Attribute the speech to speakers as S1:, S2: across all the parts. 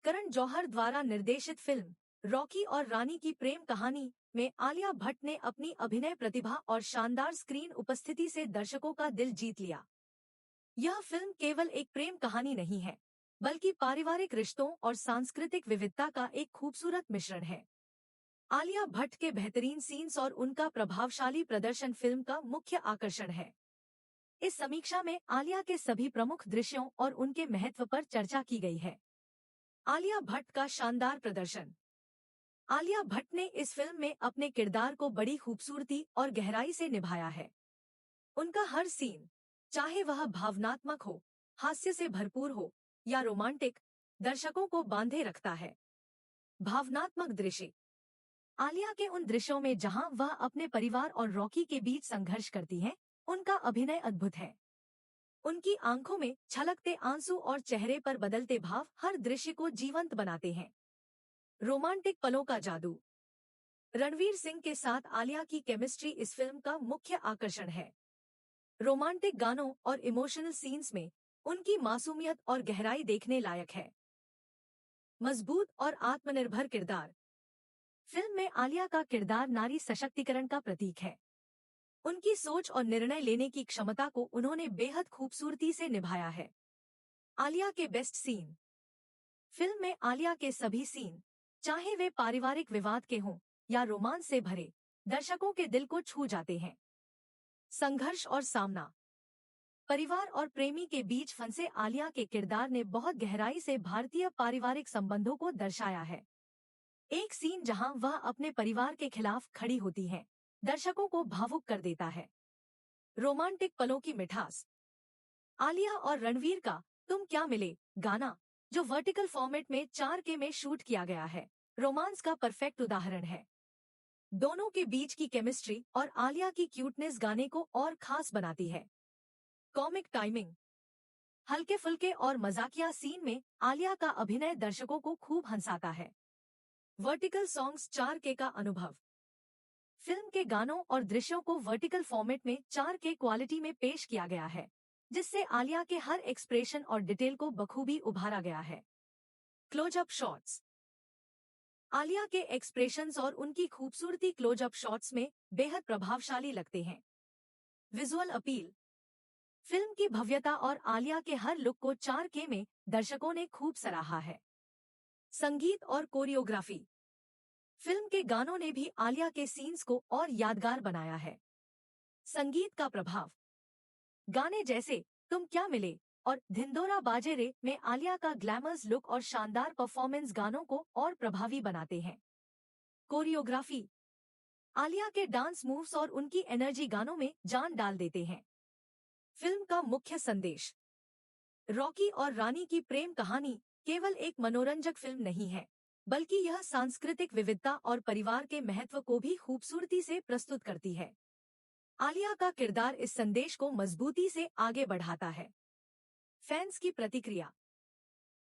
S1: करण जौहर द्वारा निर्देशित film Rocky और रानी की प्रेम कहानी में आलिया भट्ट ने अपनी अभिनय प्रतिभा और शानदार स्क्रीन उपस्थिति से दर्शकों का दिल जीत लिया। यह फिल्म केवल एक प्रेम कहानी नहीं है, बल्कि पारिवारिक रिश्तों और सांस्कृतिक विविधता का एक खूबसूरत मिश्रण है। आलिया भट्ट के बेहतरीन सीन्स और उनका प्रभावशाली प्रदर्शन फिल्म का मुख्य आकर्षण है। इस समीक्षा में आलिया के सभी प्रमुख दृश्यों और उनके महत्व पर चर्चा की गई है। आलिया भट्ट का शानदार प्रदर्शन। आलिया भट्ट ने इस फिल्म में अपने किरदार को बड़ी खूबसूरती और गहराई से निभाया है। उनका हर सीन, चाहे वह भावनात्मक हो, हास्य से भरपूर हो या रोमांटिक, दर्शकों को बांधे रखता है। भावनात्मक दृश्य। आलिया के उन दृश्यों में जहां वह अपने परिवार और रॉकी के बीच संघर्ष करती है, उनका अभिनय अद्भुत है। उनकी आंखों में छलकते आंसू और चेहरे पर बदलते भाव हर दृश्य को जीवंत बनाते हैं। रोमांटिक पलों का जादू। रणवीर सिंह के साथ आलिया की केमिस्ट्री इस फिल्म का मुख्य आकर्षण है। रोमांटिक गानों और इमोशनल सीन्स में उनकी मासूमियत और गहराई देखने लायक है। मजबूत और आत्मनिर्भर किरदार। फिल्म में आलिया का किरदार नारी सशक्तिकरण का प्रतीक है। उनकी सोच और निर्णय लेने की क्षमता को उन्होंने बेहद खूबसूरती से निभाया है। आलिया के बेस्ट सीन। फिल्म में आलिया के सभी सीन, चाहे वे पारिवारिक विवाद के हों या रोमांस से भरे, दर्शकों के दिल को छू जाते हैं। संघर्ष और सामना। परिवार और प्रेमी के बीच फंसे आलिया के किरदार ने बहुत गहराई से भारतीय पारिवारिक संबंधों को दर्शाया है। एक सीन जहां वह अपने परिवार के खिलाफ खड़ी होती हैं, दर्शकों को भावुक कर देता है। रोमांटिक पलों की मिठास। आलिया और रणवीर का तुम क्या मिले गाना, जो वर्टिकल फॉर्मेट में 4K में शूट किया गया है, रोमांस का परफेक्ट उदाहरण है। दोनों के बीच की केमिस्ट्री और आलिया की क्यूटनेस गाने को और खास बनाती है। Comic timing. हल्के फुल्के और मजाकिया सीन में आलिया का अभिनय दर्शकों को खूब हंसाता है। वर्टिकल सॉन्ग्स 4K का अनुभव। फिल्म के गानों और दृश्यों को वर्टिकल फॉर्मेट में 4K क्वालिटी में पेश किया गया है, जिससे आलिया के हर एक्सप्रेशन और डिटेल को बखूबी उभारा गया है। Close up shots. आलिया के एक्सप्रेशंस और उनकी खूबसूरती क्लोजअप शॉट्स में बेहद प्रभावशाली लगते हैं। Visual appeal. फिल्म की भव्यता और आलिया के हर लुक को 4K में दर्शकों ने खूब सराहा है। संगीत और कोरियोग्राफी। फिल्म के गानों ने भी आलिया के सीन्स को और यादगार बनाया है। संगीत का प्रभाव। गाने जैसे तुम क्या मिले और धिंदोरा बाजे रे में आलिया का ग्लैमर्स लुक और शानदार परफॉर्मेंस गानों को और प्रभावी बनाते हैं। कोरियोग्राफी। आलिया के डांस मूव्स और उनकी एनर्जी गानों में जान डाल देते हैं। फिल्म का मुख्य संदेश। रॉकी और रानी की प्रेम कहानी केवल एक मनोरंजक फिल्म नहीं है, बल्कि यह सांस्कृतिक विविधता और परिवार के महत्व को भी खूबसूरती से प्रस्तुत करती है। आलिया का किरदार इस संदेश को मजबूती से आगे बढ़ाता है। फैंस की प्रतिक्रिया।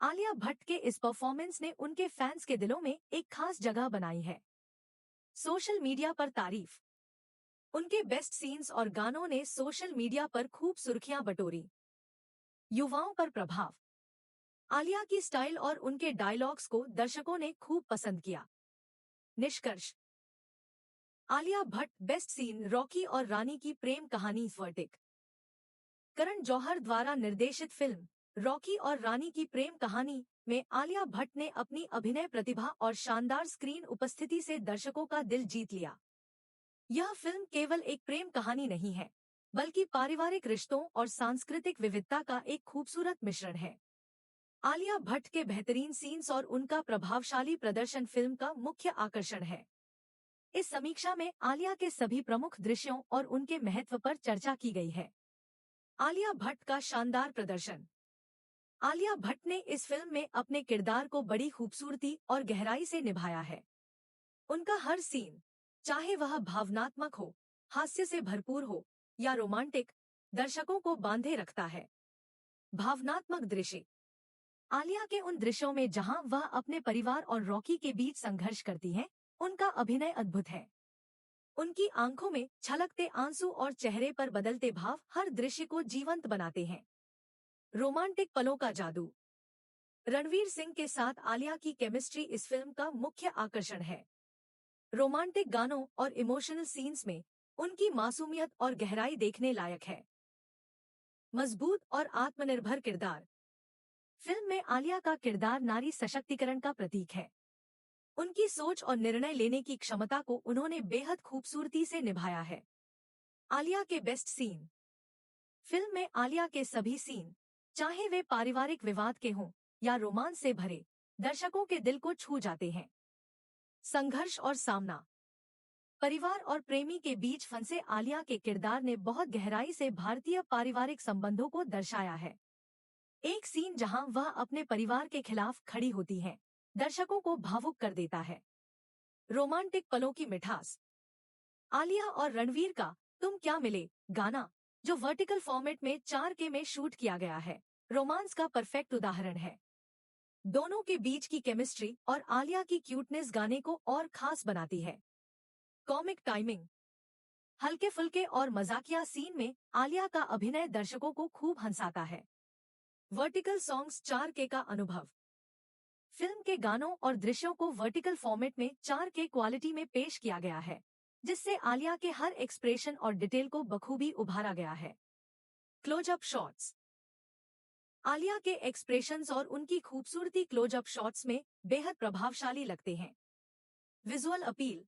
S1: आलिया भट्ट के इस परफॉर्मेंस ने उनके फैंस के दिलों में एक खास जगह बनाई है। सोशल मीडिया पर तारीफ। उनके बेस्ट सीन्स और गानों ने सोशल मीडिया पर खूब सुर्खियां बटोरी। युवाओं पर प्रभाव। आलिया की स्टाइल और उनके डायलॉग्स को दर्शकों ने खूब पसंद किया। निष्कर्ष। आलिया भट्ट बेस्ट सीन रॉकी और रानी की प्रेम कहानी वर्टिक। करण जौहर द्वारा निर्देशित फिल्म रॉकी और रानी की प्रेम कहानी में आलिया भट्ट ने अपनी अभिनय प्रतिभा और शानदार स्क्रीन उपस्थिति से दर्शकों का दिल जीत लिया। यह फिल्म केवल एक प्रेम कहानी नहीं है, बल्कि पारिवारिक रिश्तों और सांस्कृतिक विविधता का एक खूबसूरत मिश्रण है। आलिया भट्ट के बेहतरीन सीन्स और उनका प्रभावशाली प्रदर्शन फिल्म का मुख्य आकर्षण है। इस समीक्षा में आलिया के सभी प्रमुख दृश्यों और उनके महत्व पर चर्चा की गई है। आलिया भट्ट का शानदार प्रदर्शन। आलिया भट्ट ने इस फिल्म में अपने किरदार को बड़ी खूबसूरती और गहराई से निभाया है। उनका हर सीन, चाहे वह भावनात्मक हो, हास्य से भरपूर हो या रोमांटिक, दर्शकों को बांधे रखता है। भावनात्मक दृश्य। आलिया के उन दृश्यों में जहां वह अपने परिवार और रॉकी के बीच संघर्ष करती हैं, उनका अभिनय अद्भुत है। उनकी आंखों में छलकते आंसू और चेहरे पर बदलते भाव हर दृश्य को जीवंत बनाते हैं। रोमांटिक पलों का जादू। रणवीर सिंह के साथ आलिया की केमिस्ट्री इस फिल्म का मुख्य आकर्षण है। रोमांटिक गानों और इमोशनल सीन्स में उनकी मासूमियत और गहराई देखने लायक है। मजबूत और आत्मनिर्भर किरदार। फिल्म में आलिया का किरदार नारी सशक्तिकरण का प्रतीक है। उनकी सोच और निर्णय लेने की क्षमता को उन्होंने बेहद खूबसूरती से निभाया है। आलिया के बेस्ट सीन। फिल्म में आलिया के सभी सीन, चाहे वे पारिवारिक विवाद के हों या रोमांस से भरे, दर्शकों के दिल को छू जाते हैं। संघर्ष और सामना। परिवार और प्रेमी के बीच फंसे आलिया के किरदार ने बहुत गहराई से भारतीय पारिवारिक संबंधों को दर्शाया है। एक सीन जहां वह अपने परिवार के खिलाफ खड़ी होती हैं, दर्शकों को भावुक कर देता है। रोमांटिक पलों की मिठास। आलिया और रणवीर का तुम क्या मिले गाना, जो वर्टिकल फॉर्मेट में 4K में शूट किया गया है, रोमांस का परफेक्ट उदाहरण है। दोनों के बीच की केमिस्ट्री और आलिया की क्यूटनेस गाने को और खास बनाती है। Comic timing. हल्के फुल्के और मजाकिया सीन में आलिया का अभिनय दर्शकों को खूब हंसाता है। वर्टिकल सॉन्ग्स 4K का अनुभव। फिल्म के गानों और दृश्यों को वर्टिकल फॉर्मेट में 4K क्वालिटी में पेश किया गया है, जिससे आलिया के हर एक्सप्रेशन और डिटेल को बखूबी उभारा गया है। Close up shots. आलिया के एक्सप्रेशंस और उनकी खूबसूरती क्लोजअप शॉट्स में बेहद प्रभावशाली लगते हैं। Visual appeal.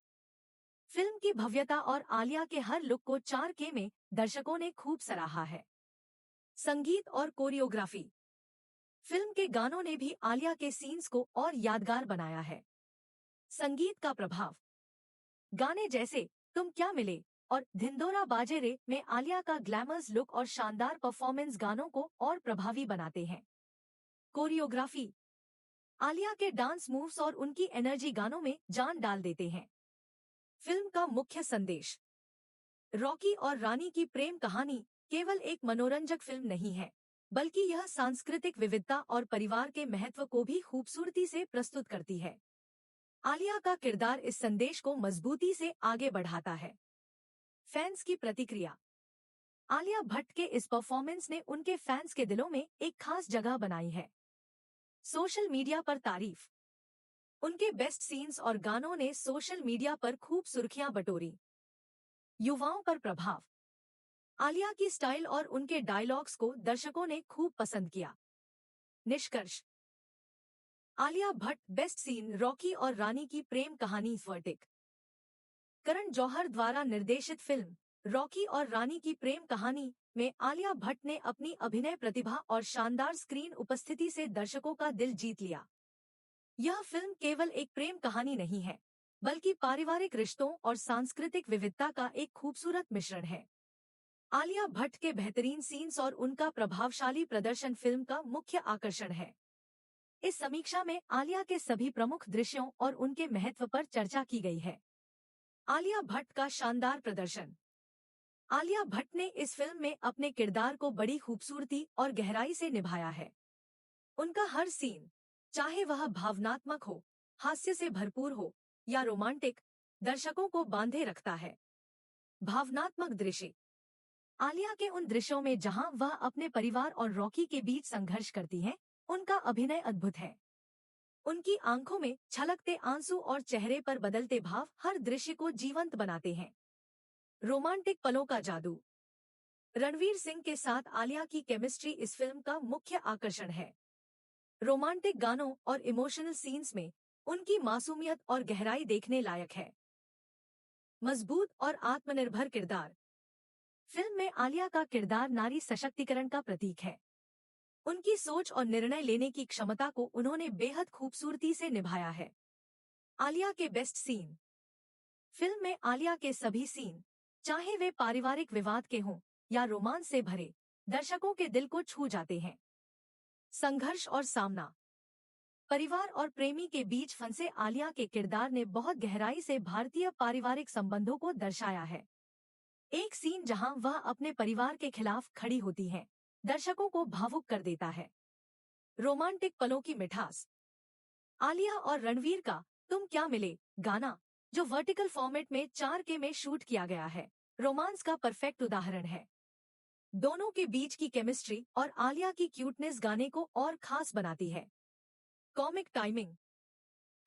S1: फिल्म की भव्यता और आलिया के हर लुक को 4K में दर्शकों ने खूब सराहा है। संगीत और कोरियोग्राफी। फिल्म के गानों ने भी आलिया के सीन्स को और यादगार बनाया है। संगीत का प्रभाव। गाने जैसे तुम क्या मिले और धिंडोरा बाजे रे में आलिया का ग्लैमर्स लुक और शानदार परफॉर्मेंस गानों को और प्रभावी बनाते हैं। कोरियोग्राफी। आलिया के डांस मूव्स और उनकी एनर्जी गानों में जान डाल देते हैं। फिल्म का मुख्य संदेश। रॉकी और रानी की प्रेम कहानी केवल एक मनोरंजक फिल्म नहीं है, बल्कि यह सांस्कृतिक विविधता और परिवार के महत्व को भी खूबसूरती से प्रस्तुत करती है। आलिया का किरदार इस संदेश को मजबूती से आगे बढ़ाता है। फैंस की प्रतिक्रिया। आलिया भट्ट के इस परफॉर्मेंस ने उनके फैंस के दिलों में एक खास जगह बनाई है। सोशल मीडिया पर तारीफ। उनके बेस्ट सीन्स और गानों ने सोशल मीडिया पर खूब सुर्खियां बटोरी। युवाओं पर प्रभाव। आलिया की स्टाइल और उनके डायलॉग्स को दर्शकों ने खूब पसंद किया। निष्कर्ष। आलिया भट्ट बेस्ट सीन रॉकी और रानी की प्रेम कहानी वर्टिक। करण जौहर द्वारा निर्देशित फिल्म रॉकी और रानी की प्रेम कहानी में आलिया भट्ट ने अपनी अभिनय प्रतिभा और शानदार स्क्रीन उपस्थिति से दर्शकों का दिल जीत लिया। यह फिल्म केवल एक प्रेम कहानी नहीं है, बल्कि पारिवारिक रिश्तों और सांस्कृतिक विविधता का एक खूबसूरत मिश्रण है। आलिया भट्ट के बेहतरीन सीन्स और उनका प्रभावशाली प्रदर्शन फिल्म का मुख्य आकर्षण है। इस समीक्षा में आलिया के सभी प्रमुख दृश्यों और उनके महत्व पर चर्चा की गई है। आलिया भट्ट का शानदार प्रदर्शन। आलिया भट्ट ने इस फिल्म में अपने किरदार को बड़ी खूबसूरती और गहराई से निभाया है। उनका हर सीन, चाहे वह भावनात्मक हो, हास्य से भरपूर हो या रोमांटिक, दर्शकों को बांधे रखता है। भावनात्मक दृश्य। आलिया के उन दृश्यों में जहां वह अपने परिवार और रॉकी के बीच संघर्ष करती हैं, उनका अभिनय अद्भुत है। उनकी आंखों में छलकते आंसू और चेहरे पर बदलते भाव हर दृश्य को जीवंत बनाते हैं। रोमांटिक पलों का जादू। रणवीर सिंह के साथ आलिया की केमिस्ट्री इस फिल्म का मुख्य आकर्षण है। रोमांटिक गानों और इमोशनल सीन्स में उनकी मासूमियत और गहराई देखने लायक है। मजबूत और आत्मनिर्भर किरदार। फिल्म में आलिया का किरदार नारी सशक्तिकरण का प्रतीक है। उनकी सोच और निर्णय लेने की क्षमता को उन्होंने बेहद खूबसूरती से निभाया है। आलिया के बेस्ट सीन। फिल्म में आलिया के सभी सीन, चाहे वे पारिवारिक विवाद के हों या रोमांस से भरे, दर्शकों के दिल को छू जाते हैं। संघर्ष और सामना। परिवार और प्रेमी के बीच फंसे आलिया के किरदार ने बहुत गहराई से भारतीय पारिवारिक संबंधों को दर्शाया है। एक सीन जहां वह अपने परिवार के खिलाफ खड़ी होती हैं, दर्शकों को भावुक कर देता है। रोमांटिक पलों की मिठास। आलिया और रणवीर का तुम क्या मिले गाना, जो वर्टिकल फॉर्मेट में 4K में शूट किया गया है, रोमांस का परफेक्ट उदाहरण है। दोनों के बीच की केमिस्ट्री और आलिया की क्यूटनेस गाने को और खास बनाती है। Comic timing.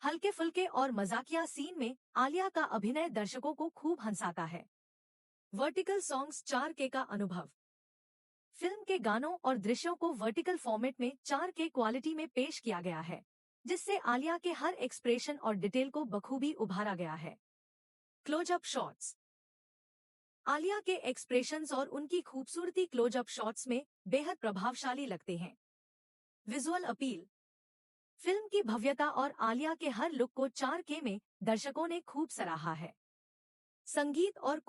S1: हल्के फुल्के और मजाकिया सीन में आलिया का अभिनय दर्शकों को खूब हंसाता है। वर्टिकल सॉन्ग्स 4K का अनुभव। फिल्म के गानों और दृश्यों को वर्टिकल फॉर्मेट में 4K क्वालिटी में पेश किया गया है, जिससे आलिया के हर एक्सप्रेशन और डिटेल को बखूबी उभारा गया है। Close up shots. आलिया के एक्सप्रेशंस और उनकी खूबसूरती क्लोजअप शॉट्स में बेहद प्रभावशाली लगते हैं। Visual appeal. फिल्म की भव्यता और आलिया के हर लुक को 4K में दर्शकों ने खूब सराहा है। संगीत और